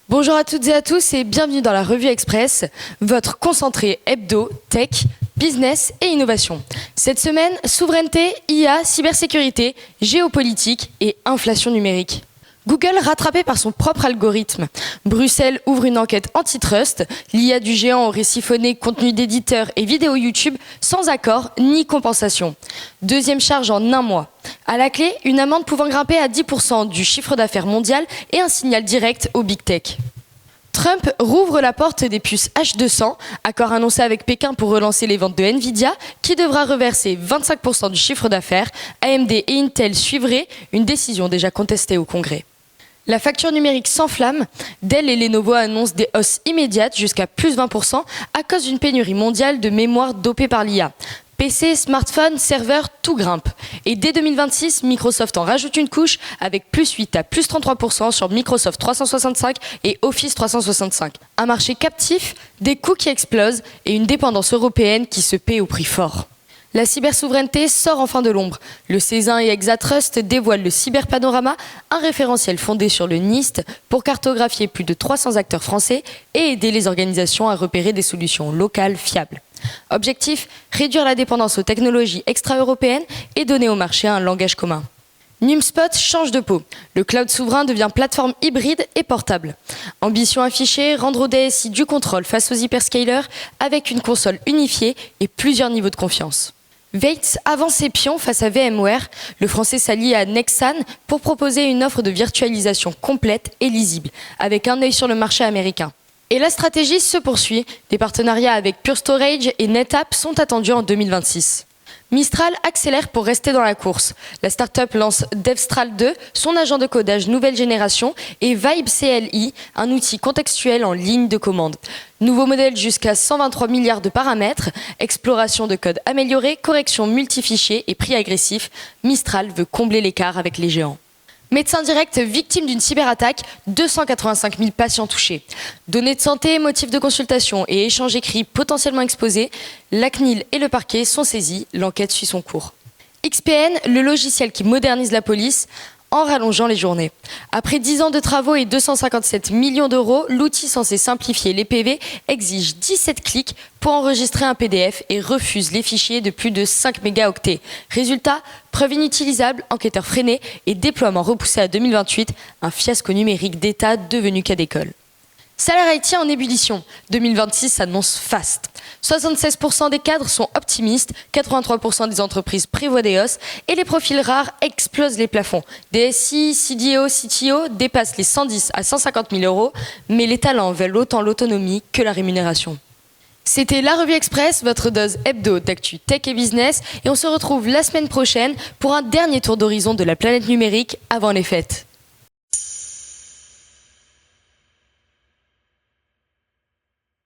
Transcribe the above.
Bonjour à toutes et à tous et bienvenue dans la Revue Express, votre concentré hebdo, tech, business et innovation. Cette semaine, souveraineté, IA, cybersécurité, géopolitique et inflation numérique. Google rattrapé par son propre algorithme. Bruxelles ouvre une enquête antitrust. L'IA du géant aurait siphonné contenu d'éditeurs et vidéos YouTube sans accord ni compensation. Deuxième charge en un mois. À la clé, une amende pouvant grimper à 10% du chiffre d'affaires mondial et un signal direct aux big tech. Trump rouvre la porte des puces H200, accord annoncé avec Pékin pour relancer les ventes de Nvidia, qui devra reverser 25% du chiffre d'affaires. AMD et Intel suivraient, une décision déjà contestée au Congrès. La facture numérique s'enflamme. Dell et Lenovo annoncent des hausses immédiates jusqu'à plus 20% à cause d'une pénurie mondiale de mémoire dopée par l'IA. PC, smartphone, serveurs, tout grimpe. Et dès 2026, Microsoft en rajoute une couche avec plus 8 à plus 33% sur Microsoft 365 et Office 365. Un marché captif, des coûts qui explosent et une dépendance européenne qui se paie au prix fort. La cybersouveraineté sort enfin de l'ombre. Le Césin et Exatrust dévoilent le Cyberpanorama, un référentiel fondé sur le NIST pour cartographier plus de 300 acteurs français et aider les organisations à repérer des solutions locales fiables. Objectif, réduire la dépendance aux technologies extra-européennes et donner au marché un langage commun. NumSpot change de peau. Le cloud souverain devient plateforme hybride et portable. Ambition affichée, rendre au DSI du contrôle face aux hyperscalers avec une console unifiée et plusieurs niveaux de confiance. Vates avance ses pions face à VMware. Le français s'allie à Nexan pour proposer une offre de virtualisation complète et lisible, avec un œil sur le marché américain. Et la stratégie se poursuit. Des partenariats avec Pure Storage et NetApp sont attendus en 2026. Mistral accélère pour rester dans la course. La start-up lance DevStral 2, son agent de codage nouvelle génération, et Vibe CLI, un outil contextuel en ligne de commande. Nouveau modèle jusqu'à 123 milliards de paramètres, exploration de code amélioré, correction multifichiers et prix agressif. Mistral veut combler l'écart avec les géants. Médecin direct victime d'une cyberattaque, 285 000 patients touchés. Données de santé, motifs de consultation et échanges écrits potentiellement exposés, la CNIL et le parquet sont saisis, l'enquête suit son cours. XPN, le logiciel qui modernise la police, en rallongeant les journées. Après 10 ans de travaux et 257 millions d'euros, l'outil censé simplifier les PV exige 17 clics pour enregistrer un PDF et refuse les fichiers de plus de 5 mégaoctets. Résultat, preuve inutilisable, enquêteur freiné et déploiement repoussé à 2028, un fiasco numérique d'État devenu cas d'école. Salaire IT en ébullition. 2026 s'annonce faste. 76% des cadres sont optimistes, 83% des entreprises prévoient des hausses et les profils rares explosent les plafonds. DSI, CDO, CTO dépassent les 110 à 150 000 euros, mais les talents veulent autant l'autonomie que la rémunération. C'était la Revue Express, votre dose hebdo d'actu tech et business, et on se retrouve la semaine prochaine pour un dernier tour d'horizon de la planète numérique avant les fêtes.